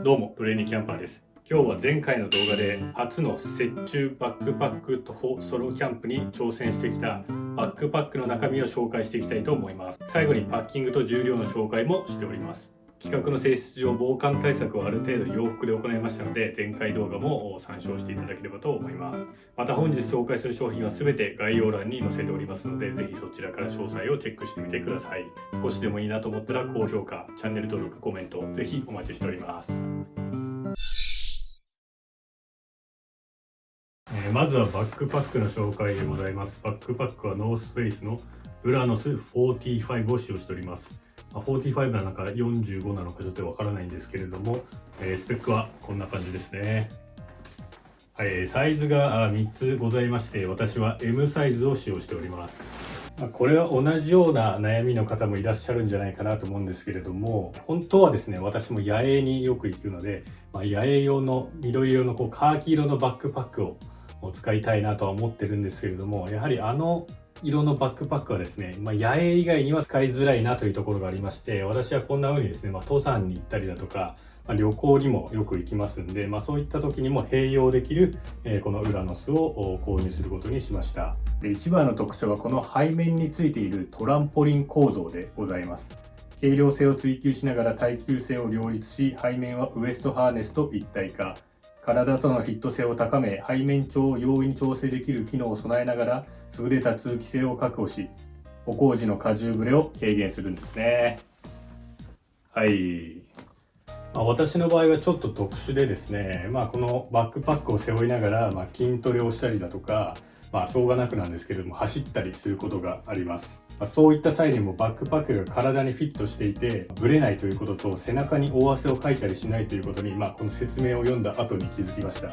どうもトレーニーキャンパーです。今日は前回の動画で初の雪中バックパック徒歩ソロキャンプに挑戦してきたバックパックの中身を紹介していきたいと思います。最後にパッキングと重量の紹介もしております。企画の性質上防寒対策をある程度洋服で行いましたので、前回動画も参照していただければと思います。また本日紹介する商品は全て概要欄に載せておりますので、ぜひそちらから詳細をチェックしてみてください。少しでもいいなと思ったら高評価、チャンネル登録、コメントぜひお待ちしております。まずはバックパックの紹介でございます。バックパックはノースフェイスのウラノス45を使用しております。45なのか45なのかちょっとわからないんですけれども、スペックはこんな感じですね。はい、サイズが3つございまして、私は M サイズを使用しております。これは同じような悩みの方もいらっしゃるんじゃないかなと思うんですけれども、本当はですね、私も野営によく行くので、野営用の緑色のカーキ色のバックパックを使いたいなとは思ってるんですけれども、やはりあの色のバックパックはですね、野営以外には使いづらいなというところがありまして、私はこんな風にですね、登山に行ったりだとか、旅行にもよく行きますんで、そういった時にも併用できる、このウラノスを購入することにしました。で、一番の特徴はこの背面についているトランポリン構造でございます。軽量性を追求しながら耐久性を両立し、背面はウエストハーネスと一体化。体とのフィット性を高め、背面長を容易に調整できる機能を備えながら、優れた通気性を確保し、歩行時の荷重ぶれを軽減するんですね。はい。私の場合はちょっと特殊でですね、このバックパックを背負いながら、筋トレをしたりだとか、しょうがなくなんですけれども、走ったりすることがあります。そういった際にもバックパックが体にフィットしていて、ブレないということと、背中に大汗をかいたりしないということに、この説明を読んだ後に気づきました。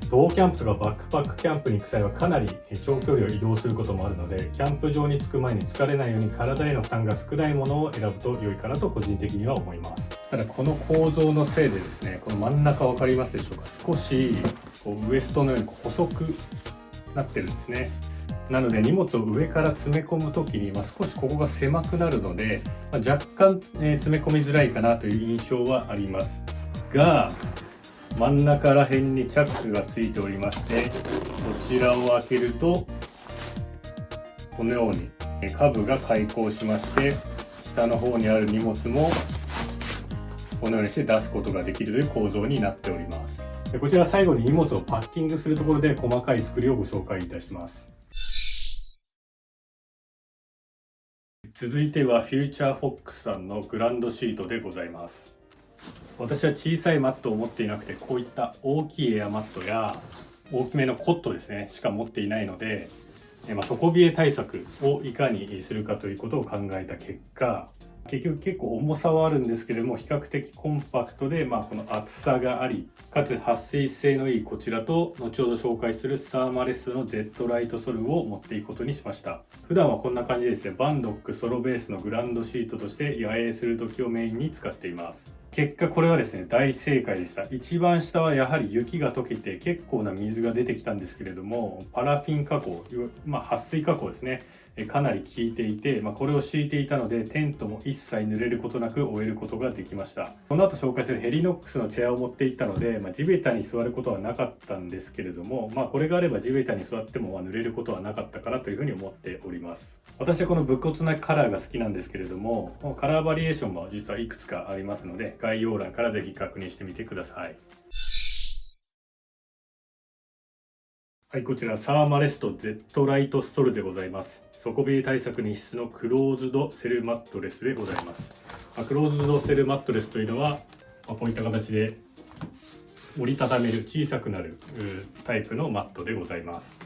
徒歩キャンプとかバックパックキャンプに行く際はかなり長距離を移動することもあるので、キャンプ場に着く前に疲れないように体への負担が少ないものを選ぶと良いかなと個人的には思います。ただこの構造のせいでですね、この真ん中分かりますでしょうか、少しウエストのように細くなってるんですね。なので荷物を上から詰め込む時に、少しここが狭くなるので、若干、詰め込みづらいかなという印象はありますが、真ん中ら辺にチャックがついておりまして、こちらを開けるとこのように下部が開口しまして、下の方にある荷物もこのようにして出すことができるという構造になっております。こちら最後に荷物をパッキングするところで細かい作りをご紹介いたします。続いてはフューチャーフォックスさんのグランドシートでございます。私は小さいマットを持っていなくて、こういった大きいエアマットや大きめのコットですねしか持っていないので、底冷え対策をいかにするかということを考えた結果、結局結構重さはあるんですけれども、比較的コンパクトで、この厚さがあり、かつ撥水性のいいこちらと、後ほど紹介するサーマレスの Z ライトソルを持っていくことにしました。普段はこんな感じでですね、バンドックソロベースのグランドシートとして野営する時をメインに使っています。結果これはですね、大正解でした。一番下はやはり雪が溶けて結構な水が出てきたんですけれども、パラフィン加工、撥水加工ですね、かなり効いていて、これを敷いていたのでテントも一切濡れることなく終えることができました。この後紹介するヘリノックスのチェアを持っていったので、地べたに座ることはなかったんですけれども、これがあれば地べたに座っても濡れることはなかったかなというふうに思っております。私はこの武骨なカラーが好きなんですけれども、カラーバリエーションも実はいくつかありますので、概要欄からぜひ確認してみてください。はい、こちらサーマレスト Z ライトストルでございます。底冷え対策に必須のクローズドセルマットレスでございます。クローズドセルマットレスというのは、こういった形で折りたためる小さくなるタイプのマットでございます。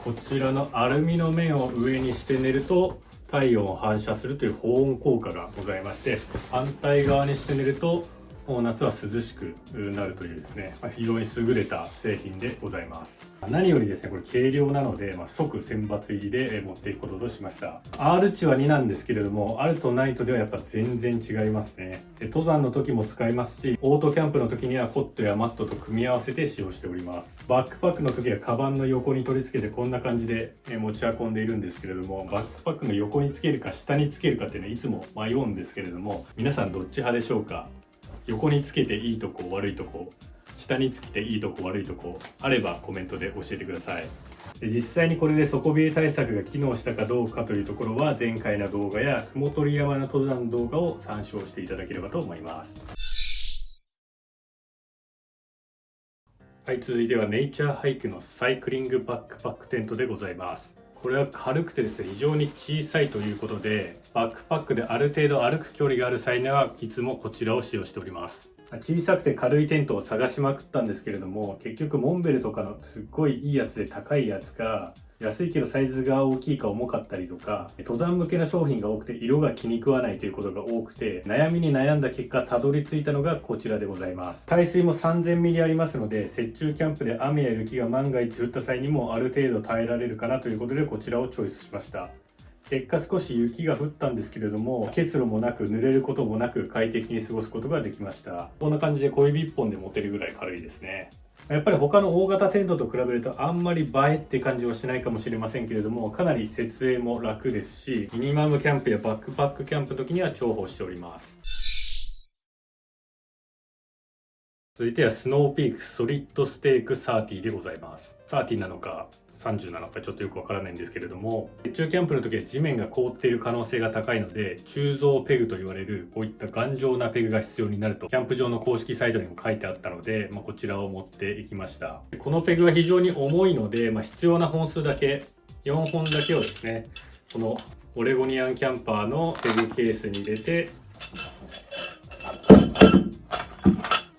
こちらのアルミの面を上にして寝ると体温を反射するという保温効果がございまして、反対側にして寝ると夏は涼しくなるというですね、非常に優れた製品でございます。何よりですね、これ軽量なので、即選抜入りで持っていくこととしました。R 値は2なんですけれども、あるとないとではやっぱ全然違いますね。登山の時も使えますし、オートキャンプの時にはコットやマットと組み合わせて使用しております。バックパックの時はカバンの横に取り付けてこんな感じで持ち運んでいるんですけれども、バックパックの横につけるか下につけるかっていうのはいつも迷うんですけれども、皆さんどっち派でしょうか？横につけていいとこ悪いとこ、下につけていいとこ悪いとこあればコメントで教えてください。で実際にこれで底冷え対策が機能したかどうかというところは前回の動画や雲取山の登山動画を参照していただければと思います。はい、続いてはネイチャーハイクのサイクリングバックパックテントでございます。これは軽くてですね、非常に小さいということで、バックパックである程度歩く距離がある際にはいつもこちらを使用しております。小さくて軽いテントを探しまくったんですけれども、結局モンベルとかのすっごいいいやつで高いやつか、安いけどサイズが大きいか重かったりとか、登山向けの商品が多くて色が気に食わないということが多くて、悩みに悩んだ結果たどり着いたのがこちらでございます。耐水も3000ミリありますので、雪中キャンプで雨や雪が万が一降った際にもある程度耐えられるかなということでこちらをチョイスしました。結果少し雪が降ったんですけれども、結露もなく濡れることもなく快適に過ごすことができました。こんな感じで小指1本で持てるぐらい軽いですね。やっぱり他の大型テントと比べるとあんまり映えって感じはしないかもしれませんけれども、かなり設営も楽ですし、ミニマムキャンプやバックパックキャンプの時には重宝しております。続いてはスノーピークソリッドステーク30でございます。30なのか30なのかちょっとよくわからないんですけれども、雪中キャンプの時は地面が凍っている可能性が高いので、鋳造ペグと言われるこういった頑丈なペグが必要になるとキャンプ場の公式サイトにも書いてあったので、こちらを持っていきました。このペグは非常に重いので、必要な本数だけ4本だけをですね、このオレゴニアンキャンパーのペグケースに入れて、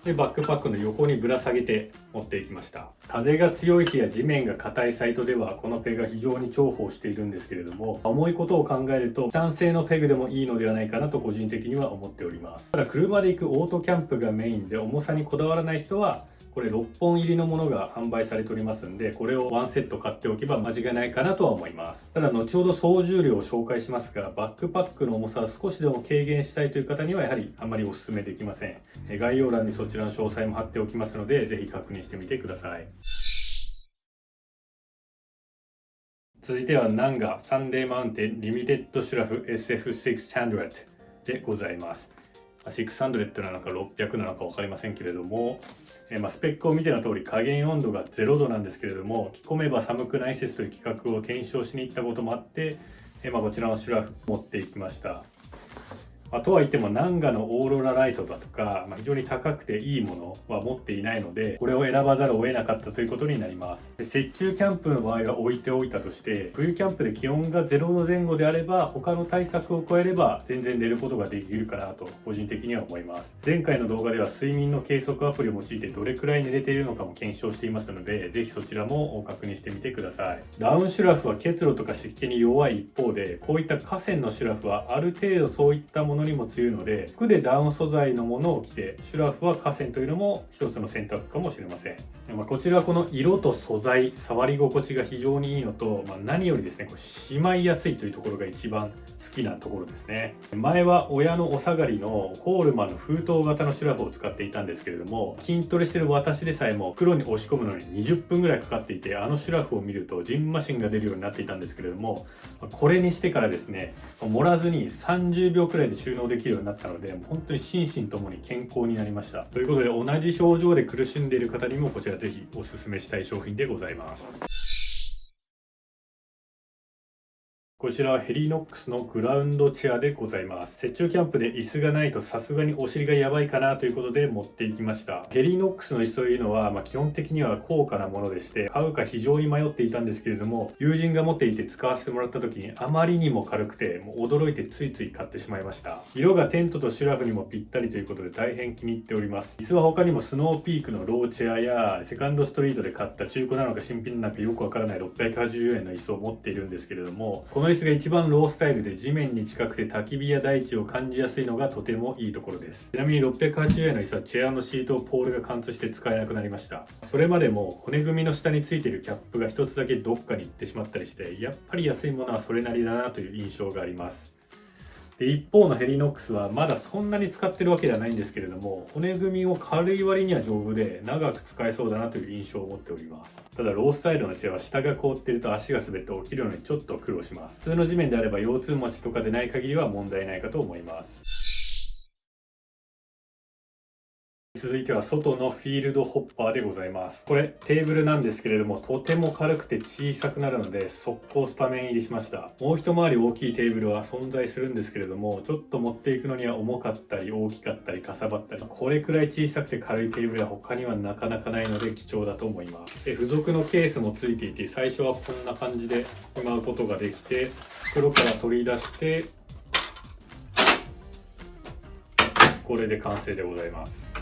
でバックパックの横にぶら下げて持っていきました。風が強い日や地面が硬いサイトではこのペグが非常に重宝しているんですけれども、重いことを考えると単製のペグでもいいのではないかなと個人的には思っております。ただ車で行くオートキャンプがメインで重さにこだわらない人はこれ6本入りのものが販売されておりますんで、これを1セット買っておけば間違いないかなとは思います。ただ後ほど総重量を紹介しますが、バックパックの重さを少しでも軽減したいという方にはやはりあまりお勧めできません。概要欄にそちらの詳細も貼っておきますので、ぜひ確認してみてください。続いてはナンガサンデーマウンテンリミテッドシュラフ SF600 でございます。600なのか600なのか分かりませんけれども、スペックを見ての通り加減温度が0度なんですけれども、着込めば寒くない説という企画を検証しに行ったこともあって、こちらのシュラフ持っていきました。とはいってもナンガのオーロラライトだとか、非常に高くていいものは持っていないので、これを選ばざるを得なかったということになります。雪中キャンプの場合は置いておいたとして、冬キャンプで気温が0度前後であれば他の対策を超えれば全然寝ることができるかなと個人的には思います。前回の動画では睡眠の計測アプリを用いてどれくらい寝れているのかも検証していますので、ぜひそちらも確認してみてください。ダウンシュラフは結露とか湿気に弱い一方で、こういった河川のシュラフはある程度そういったものにも強いので、服でダウン素材のものを着てシュラフは河川というのも一つの選択かもしれません。こちらはこの色と素材、触り心地が非常にいいのと、何よりですね、しまいやすいというところが一番好きなところですね。前は親のお下がりのコールマンの封筒型のシュラフを使っていたんですけれども、筋トレしてる私でさえも袋に押し込むのに20分ぐらいかかっていて、あのシュラフを見るとジンマシンが出るようになっていたんですけれども、これにしてからですね、盛らずに30秒くらいで収納できるようになったので、本当に心身ともに健康になりました。ということで、同じ症状で苦しんでいる方にもこちらぜひおすすめしたい商品でございます。こちらはヘリノックスのグラウンドチェアでございます。雪中キャンプで椅子がないとさすがにお尻がやばいかなということで持っていきました。ヘリノックスの椅子というのは、基本的には高価なものでして、買うか非常に迷っていたんですけれども、友人が持っていて使わせてもらった時にあまりにも軽くて、もう驚いてついつい買ってしまいました。色がテントとシュラフにもぴったりということで大変気に入っております。椅子は他にもスノーピークのローチェアやセカンドストリートで買った中古なのか新品なのかよくわからない680円の椅子を持っているんですけれども、この椅子が一番ロースタイルで地面に近くて焚き火や大地を感じやすいのがとてもいいところです。ちなみに680円の椅子はチェアのシートをポールが貫通して使えなくなりました。それまでも骨組みの下についているキャップが一つだけどっかに行ってしまったりして、やっぱり安いものはそれなりだなという印象があります。で一方のヘリノックスはまだそんなに使ってるわけではないんですけれども、骨組みを軽い割には丈夫で長く使えそうだなという印象を持っております。ただロースタイルのチェアは下が凍っていると足が滑って起きるのにちょっと苦労します。普通の地面であれば腰痛持ちとかでない限りは問題ないかと思います。続いては外のフィールドホッパーでございます。これテーブルなんですけれども、とても軽くて小さくなるので速攻スタメン入りしました。もう一回り大きいテーブルは存在するんですけれども、ちょっと持っていくのには重かったり大きかったりかさばったり、これくらい小さくて軽いテーブルは他にはなかなかないので貴重だと思います。で、付属のケースもついていて、最初はこんな感じでしまうことができて、袋から取り出してこれで完成でございます。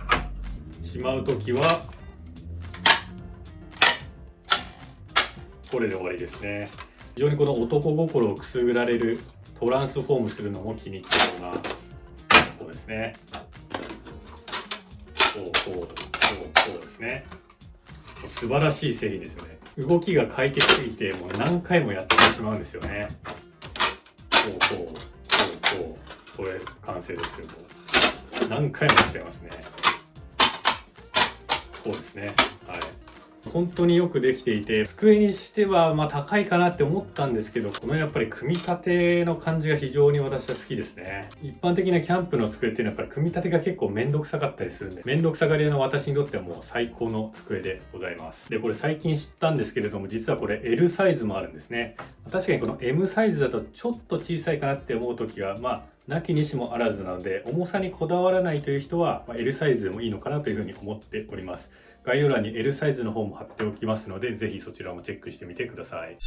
しまうときはこれで終わりですね。非常にこの男心をくすぐられるトランスフォームするのも気に入っております。こうですね。こうですね。素晴らしい製品ですよね。動きが快適すぎてもう何回もやってしまうんですよね。これ完成ですけども、何回もやっちゃいますね。こうですね。はい。本当によくできていて、机にしては高いかなって思ったんですけど、このやっぱり組み立ての感じが非常に私は好きですね。一般的なキャンプの机っていうのはやっぱり組み立てが結構めんどくさかったりするんで、めんどくさがり屋の私にとってはもう最高の机でございます。で、これ最近知ったんですけれども、実はこれ L サイズもあるんですね。確かにこの M サイズだとちょっと小さいかなって思う時は、なきにしもあらずなので、重さにこだわらないという人は L サイズでもいいのかなというふうに思っております。概要欄に L サイズの方も貼っておきますので、ぜひそちらもチェックしてみてください。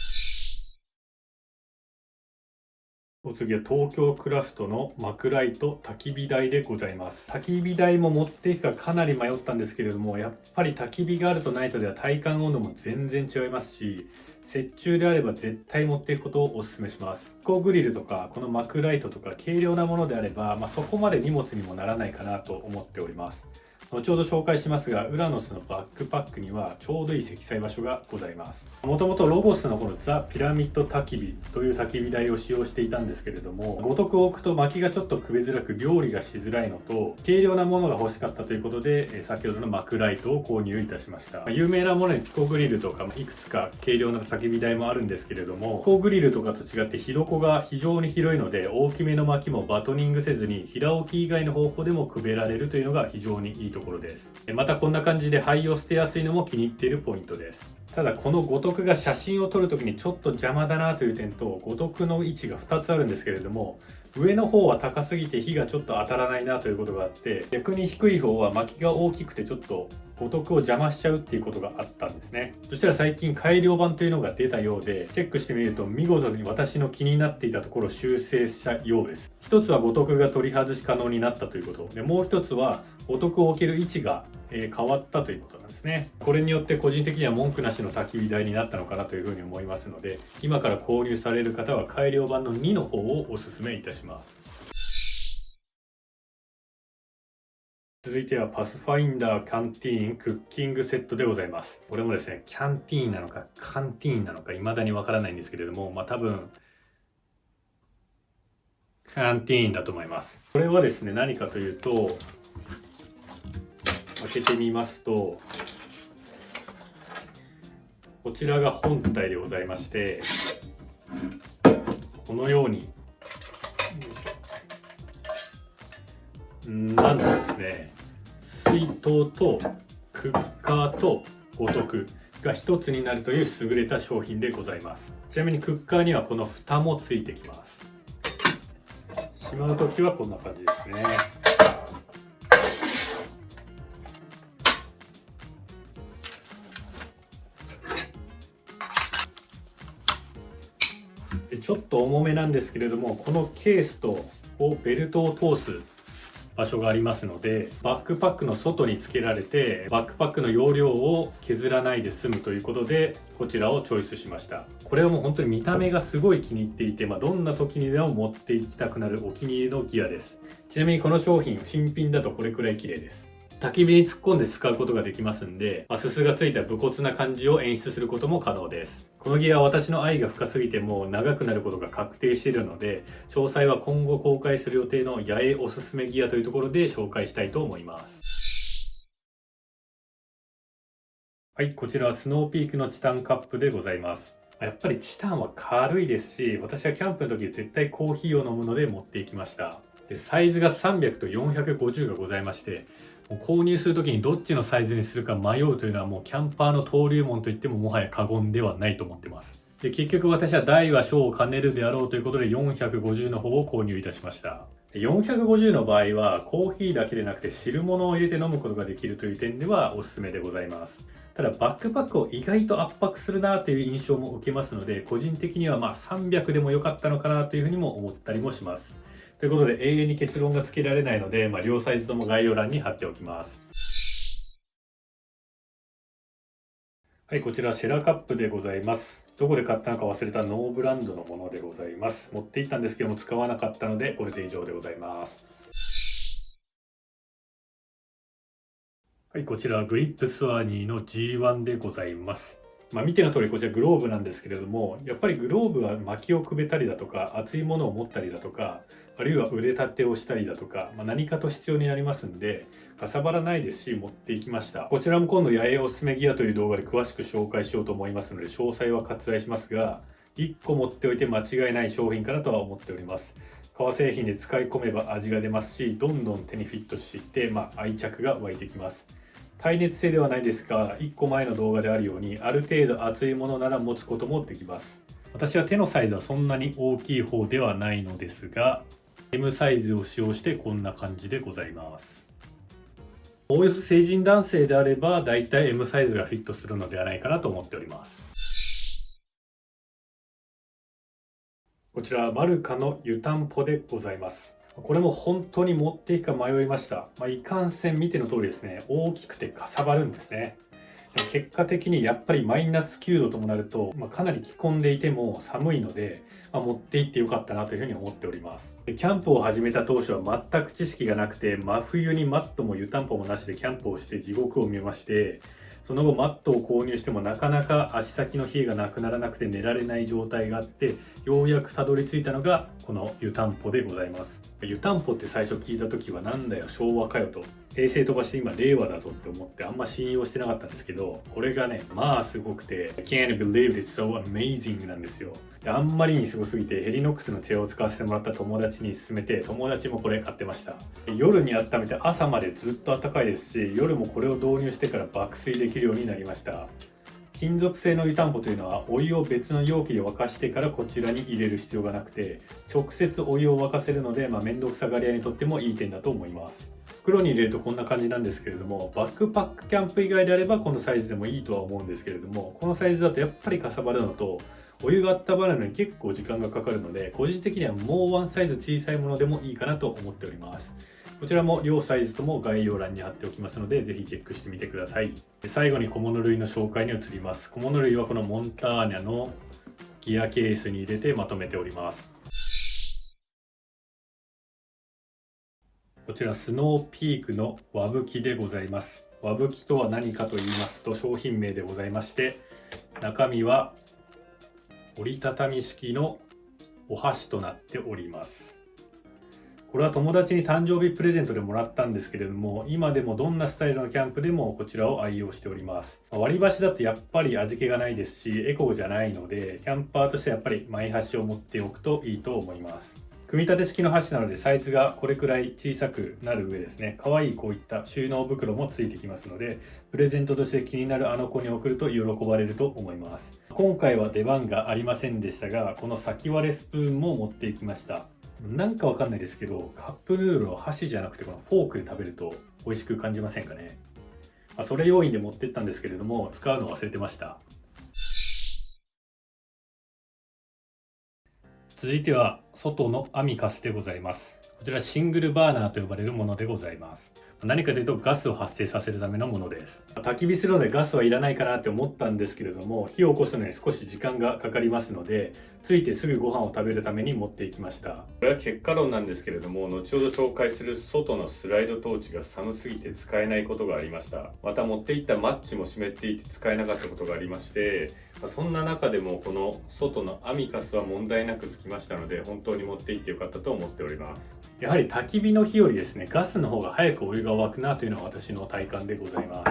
お次は東京クラフトのマクライト焚き火台でございます。焚き火台も持っていくかかなり迷ったんですけれども、やっぱり焚き火があるとないとでは体感温度も全然違いますし、雪中であれば絶対持っていくことをお勧めします。飛行グリルとかこのマクライトとか軽量なものであれば、そこまで荷物にもならないかなと思っております。後ほど紹介しますが、ウラノスのバックパックにはちょうどいい積載場所がございます。もともとロゴスのこのザ・ピラミッド焚き火という焚き火台を使用していたんですけれども、ごとく置くと薪がちょっとくべづらく料理がしづらいのと、軽量なものが欲しかったということで、先ほどのマクライトを購入いたしました。有名なものにピコグリルとかいくつか軽量な焚き火台もあるんですけれども、ピコグリルとかと違って火床が非常に広いので、大きめの薪もバトニングせずに平置き以外の方法でもくべられるというのが非常にいいところです。またこんな感じで灰を捨てやすいのも気に入っているポイントです。ただこの五徳が写真を撮るときにちょっと邪魔だなという点と、五徳の位置が2つあるんですけれども、上の方は高すぎて火がちょっと当たらないなということがあって、逆に低い方は薪が大きくてちょっと五徳を邪魔しちゃうっていうことがあったんですね。そしたら最近改良版というのが出たようで、チェックしてみると見事に私の気になっていたところを修正したようです。一つは五徳が取り外し可能になったということで、もう一つは五徳を置ける位置が変わったということなんですね。これによって個人的には文句なしの焚き火台になったのかなというふうに思いますので、今から購入される方は改良版の2の方をお勧めいたします。続いてはパスファインダーキャンティーンクッキングセットでございます。これもですね、キャンティーンなのかカンティーンなのか未だにわからないんですけれども、多分キャンティーンだと思います。これはですね、何かというと、開けてみますと、こちらが本体でございまして、このようになんとですね、水筒とクッカーと五徳が一つになるという優れた商品でございます。ちなみにクッカーにはこの蓋もついてきます。しまうときはこんな感じですね。ちょっと重めなんですけれども、このケースとベルトを通す場所がありますので、バックパックの外につけられてバックパックの容量を削らないで済むということで、こちらをチョイスしました。これはもう本当に見た目がすごい気に入っていて、どんな時にでも持っていきたくなるお気に入りのギアです。ちなみにこの商品新品だとこれくらい綺麗です。焚き火に突っ込んで使うことができますんで、すすがついた武骨な感じを演出することも可能です。このギアは私の愛が深すぎてもう長くなることが確定しているので、詳細は今後公開する予定の八重おすすめギアというところで紹介したいと思います。はい、こちらはスノーピークのチタンカップでございます。やっぱりチタンは軽いですし、私はキャンプの時絶対コーヒーを飲むので持っていきました。でサイズが300と450がございまして、購入する時にどっちのサイズにするか迷うというのはもうキャンパーの登竜門といってももはや過言ではないと思ってます。で、結局私は大は小を兼ねるであろうということで450の方を購入いたしました。450の場合はコーヒーだけでなくて汁物を入れて飲むことができるという点ではおすすめでございます。ただバックパックを意外と圧迫するなという印象も受けますので、個人的には300でも良かったのかなというふうにも思ったりもします。ということで永遠に結論がつけられないので、両サイズとも概要欄に貼っておきます。はい、こちらシェラカップでございます。どこで買ったのか忘れたノーブランドのものでございます。持っていったんですけども使わなかったので、これで以上でございます。はい、こちらグリップスワーニーの G1 でございます。見ての通りこちらグローブなんですけれども、やっぱりグローブは薪をくべたりだとか熱いものを持ったりだとか、あるいは腕立てをしたりだとか、何かと必要になりますんで、かさばらないですし持っていきました。こちらも今度八重おすすめギアという動画で詳しく紹介しようと思いますので、詳細は割愛しますが、1個持っておいて間違いない商品かなとは思っております。革製品で使い込めば味が出ますし、どんどん手にフィットしていって、愛着が湧いてきます。耐熱性ではないですが、1個前の動画であるようにある程度厚いものなら持つこともできます。私は手のサイズはそんなに大きい方ではないのですが、 M サイズを使用してこんな感じでございます。おおよそ成人男性であればだいたい M サイズがフィットするのではないかなと思っております。こちらマルカの湯たんぽでございます。これも本当に持っていくか迷いました。いかんせん見ての通りですね、大きくてかさばるんですね。結果的にやっぱりマイナス9度ともなると、かなり着込んでいても寒いので、持って行ってよかったなというふうに思っております。キャンプを始めた当初は全く知識がなくて、真冬にマットも湯たんぽもなしでキャンプをして地獄を見まして、その後マットを購入してもなかなか足先の冷えがなくならなくて寝られない状態があって、ようやくたどり着いたのがこの湯たんぽでございます。湯たんぽって最初聞いた時はなんだよ昭和かよと、平成飛ばして今令和だぞって思ってあんま信用してなかったんですけど、これがねすごくて I can't believe it's so amazing なんですよ。あんまりにすごすぎてヘリノックスのチェアを使わせてもらった友達に勧めて、友達もこれ買ってました。夜に温めて朝までずっと暖かいですし、夜もこれを導入してから爆睡できるようになりました。金属製の湯たんぽというのはお湯を別の容器で沸かしてからこちらに入れる必要がなくて、直接お湯を沸かせるので、面倒くさがり屋にとってもいい点だと思います。袋に入れるとこんな感じなんですけれども、バックパックキャンプ以外であればこのサイズでもいいとは思うんですけれども、このサイズだとやっぱりかさばるのと、お湯が温まるのに結構時間がかかるので、個人的にはもうワンサイズ小さいものでもいいかなと思っております。こちらも両サイズとも概要欄に貼っておきますので、ぜひチェックしてみてください。最後に小物類の紹介に移ります。小物類はこのモンターニャのギアケースに入れてまとめております。こちらスノーピークの和吹きでございます。和吹きとは何かと言いますと、商品名でございまして、中身は折りたたみ式のお箸となっております。これは友達に誕生日プレゼントでもらったんですけれども、今でもどんなスタイルのキャンプでもこちらを愛用しております。割り箸だとやっぱり味気がないですし、エコじゃないので、キャンパーとしてはやっぱりマイ箸を持っておくといいと思います。組み立て式の箸なのでサイズがこれくらい小さくなる上ですね、可愛いこういった収納袋もついてきますので、プレゼントとして気になるあの子に送ると喜ばれると思います。今回は出番がありませんでしたが、この先割れスプーンも持っていきました。なんかわかんないですけど、カップヌードルを箸じゃなくてこのフォークで食べると美味しく感じませんかね。それ要因で持ってったんですけれども、使うの忘れてました。続いては外のアミカスでございます。こちらシングルバーナーと呼ばれるものでございます。何かというとガスを発生させるためのものです。焚き火するのでガスはいらないかなって思ったんですけれども、火を起こすのに少し時間がかかりますので、ついてすぐご飯を食べるために持っていきました。これは結果論なんですけれども、後ほど紹介する外のスライドトーチが寒すぎて使えないことがありました。また持っていったマッチも湿っていて使えなかったことがありまして、そんな中でもこの外のアミカスは問題なくつきましたので、本当に持っていってよかったと思っております。やはり焚き火の火よりですね、ガスの方が早くお湯が沸くなというのが私の体感でございま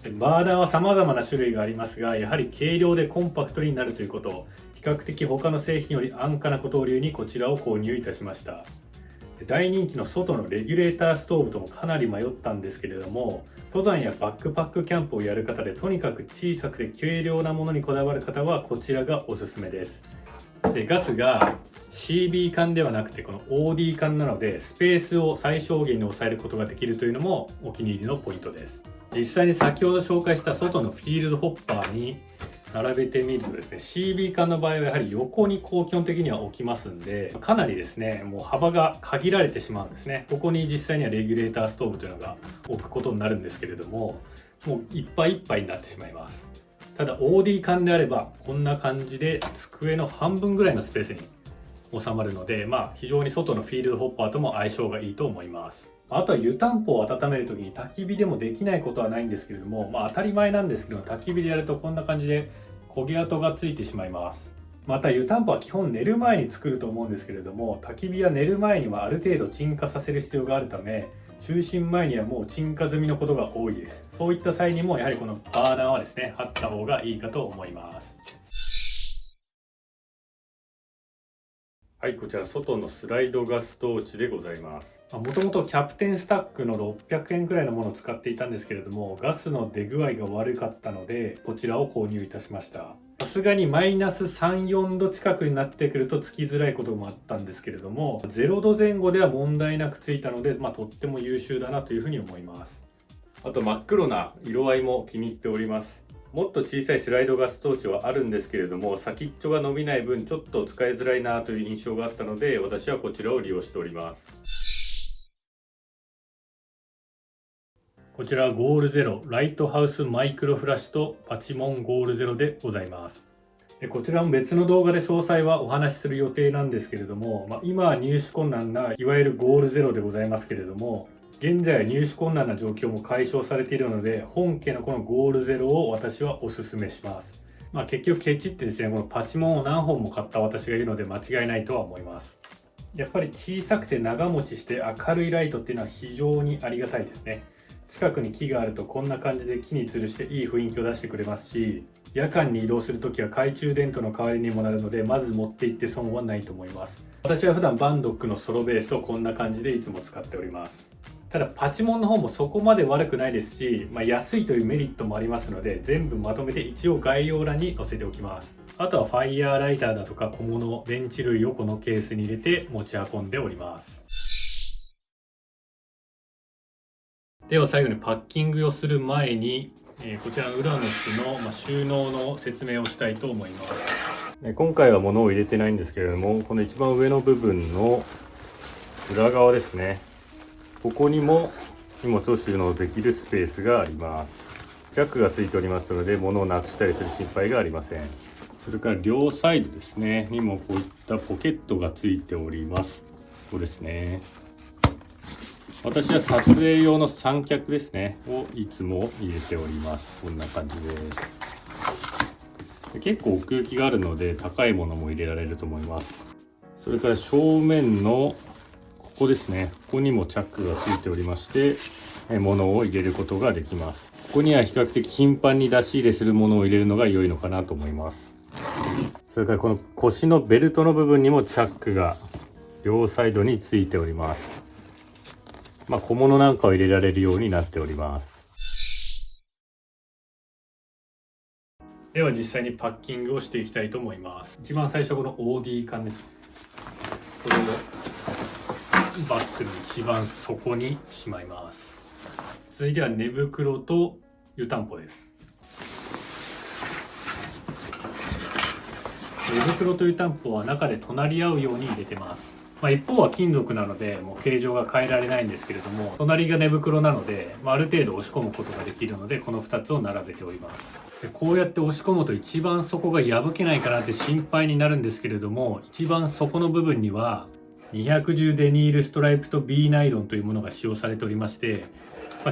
す。バーナーは様々な種類がありますが、やはり軽量でコンパクトになるということ、比較的他の製品より安価なことを理由にこちらを購入いたしました。大人気の外のレギュレーターストーブともかなり迷ったんですけれども、登山やバックパックキャンプをやる方でとにかく小さくて軽量なものにこだわる方はこちらがおすすめです。でガスが CB 缶ではなくてこの OD 缶なので、スペースを最小限に抑えることができるというのもお気に入りのポイントです。実際に先ほど紹介した外のフィールドホッパーに並べてみるとですね、 CB 缶の場合はやはり横に基本的には置きますんで、かなりですねもう幅が限られてしまうんですね。ここに実際にはレギュレーターストーブというのが置くことになるんですけれども、もういっぱいいっぱいになってしまいます。ただ OD 缶であればこんな感じで机の半分ぐらいのスペースに収まるので、非常に外のフィールドホッパーとも相性がいいと思います。あとは湯たんぽを温める時に焚き火でもできないことはないんですけれども、当たり前なんですけど焚き火でやるとこんな感じで焦げ跡がついてしまいます。また湯たんぽは基本寝る前に作ると思うんですけれども、焚き火は寝る前にはある程度鎮火させる必要があるため、就寝前にはもう鎮火済みのことが多いです。そういった際にもやはりこのバーナーはですね貼った方がいいかと思います。はい、こちら外のスライドガストーチでございます。もともとキャプテンスタックの600円くらいのものを使っていたんですけれども、ガスの出具合が悪かったのでこちらを購入いたしました。さすがにマイナス3、4度近くになってくるとつきづらいこともあったんですけれども、0度前後では問題なくついたので、とっても優秀だなというふうに思います。あと真っ黒な色合いも気に入っております。もっと小さいスライドガストーチはあるんですけれども、先っちょが伸びない分ちょっと使いづらいなという印象があったので、私はこちらを利用しております。こちらはゴールゼロライトハウスマイクロフラッシュとパチモンゴールゼロでございます。こちらも別の動画で詳細はお話しする予定なんですけれども、今は入手困難ないわゆるゴールゼロでございますけれども、現在は入手困難な状況も解消されているので、本家のこのゴールゼロを私はおすすめします。結局ケチってですね、このパチモンを何本も買った私がいるので間違いないとは思います。やっぱり小さくて長持ちして明るいライトっていうのは非常にありがたいですね。近くに木があるとこんな感じで木に吊るしていい雰囲気を出してくれますし、夜間に移動するときは懐中電灯の代わりにもなるので、まず持って行って損はないと思います。私は普段バンドックのソロベースとこんな感じでいつも使っております。ただパチモンの方もそこまで悪くないですし、安いというメリットもありますので、全部まとめて一応概要欄に載せておきます。あとはファイヤーライターだとか小物、電池類をこのケースに入れて持ち運んでおります。では最後にパッキングをする前に、こちらのウラノスの収納の説明をしたいと思います。今回は物を入れてないんですけれども、この一番上の部分の裏側ですね、ここにも荷物を収納できるスペースがあります。ジャックがついておりますので物をなくしたりする心配がありません。それから両サイドですねにもこういったポケットがついております。ここですね。私は撮影用の三脚ですねをいつも入れております。こんな感じです。結構奥行きがあるので高いものも入れられると思います。それから正面のここですね、ここにもチャックがついておりまして、物を入れることができます。ここには比較的頻繁に出し入れするものを入れるのが良いのかなと思います。それからこの腰のベルトの部分にもチャックが両サイドについております。小物なんかを入れられるようになっております。では実際にパッキングをしていきたいと思います。一番最初この OD 缶です。これをバッグの一番底にしまいます。続いては寝袋と湯たんぽです。寝袋と湯たんぽは中で隣り合うように入れてます。一方は金属なのでもう形状が変えられないんですけれども、隣が寝袋なので、ある程度押し込むことができるので、この2つを並べております。でこうやって押し込むと一番底が破けないかなって心配になるんですけれども、一番底の部分には210デニールストライプと B ナイロンというものが使用されておりまして、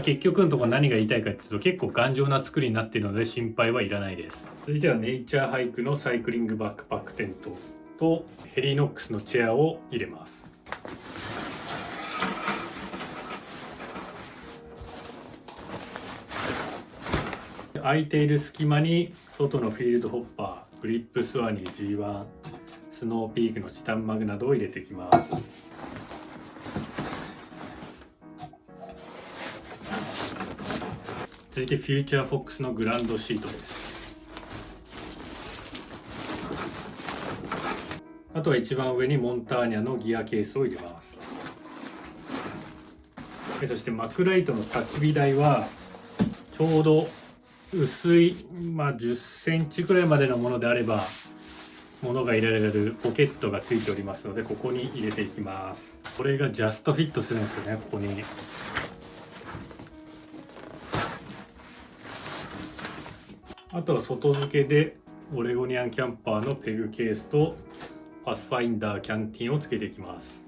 結局のところ何が言いたいかというと、結構頑丈な作りになっているので心配はいらないです。続いてはネイチャーハイクのサイクリングバックパックテントとヘリノックスのチェアを入れます。空いている隙間に外のフィールドホッパー、グリップスワニー G1、スノーピークのチタンマグなどを入れていきます。続いてフューチャーフォックスのグランドシートです。あとは一番上にモンターニャのギアケースを入れます。そしてマクライトの焚き火台はちょうど薄い、10センチくらいまでのものであれば物が入れられるポケットがついておりますので、ここに入れていきます。これがジャストフィットするんですよね。ここにあとは外付けでオレゴニアンキャンパーのペグケースとパスファインダーキャンティンをつけていきます。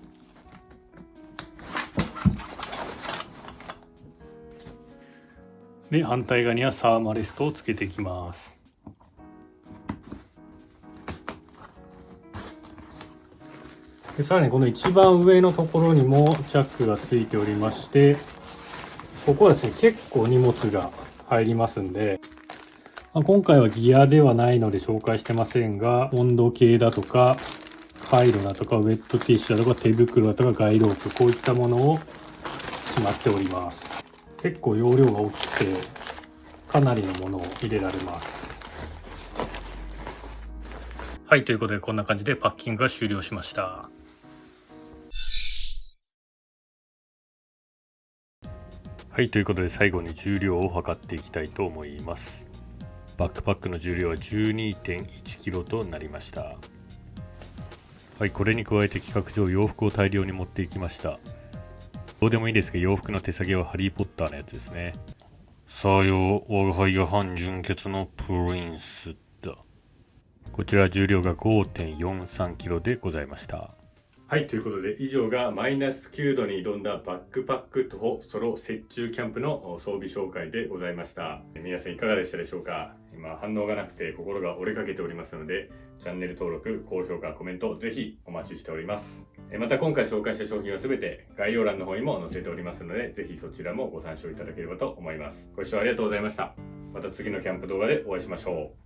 で、反対側にはサーマレストをつけていきます。でさらにこの一番上のところにもチャックがついておりまして、ここはですね結構荷物が入りますんで、今回はギアではないので紹介してませんが、温度計だとかカイロだとかウェットティッシュだとか手袋だとかガイドロープ、こういったものをしまっております。結構容量が大きくてかなりのものを入れられます。はい、ということでこんな感じでパッキングが終了しました。はい、ということで最後に重量を測っていきたいと思います。バックパックの重量は 12.1 キロとなりました。はい、これに加えて企画上洋服を大量に持っていきました。どうでもいいですが、洋服の手提げはハリーポッターのやつですね。さよう、我が輩が半純血のプリンスだ。こちら重量が 5.43 キロでございました。はい、ということで以上がマイナス9度に挑んだバックパック徒歩ソロ雪中キャンプの装備紹介でございました。皆さんいかがでしたでしょうか。今反応がなくて心が折れかけておりますので、チャンネル登録、高評価、コメントぜひお待ちしております。また今回紹介した商品は全て概要欄の方にも載せておりますので、ぜひそちらもご参照いただければと思います。ご視聴ありがとうございました。また次のキャンプ動画でお会いしましょう。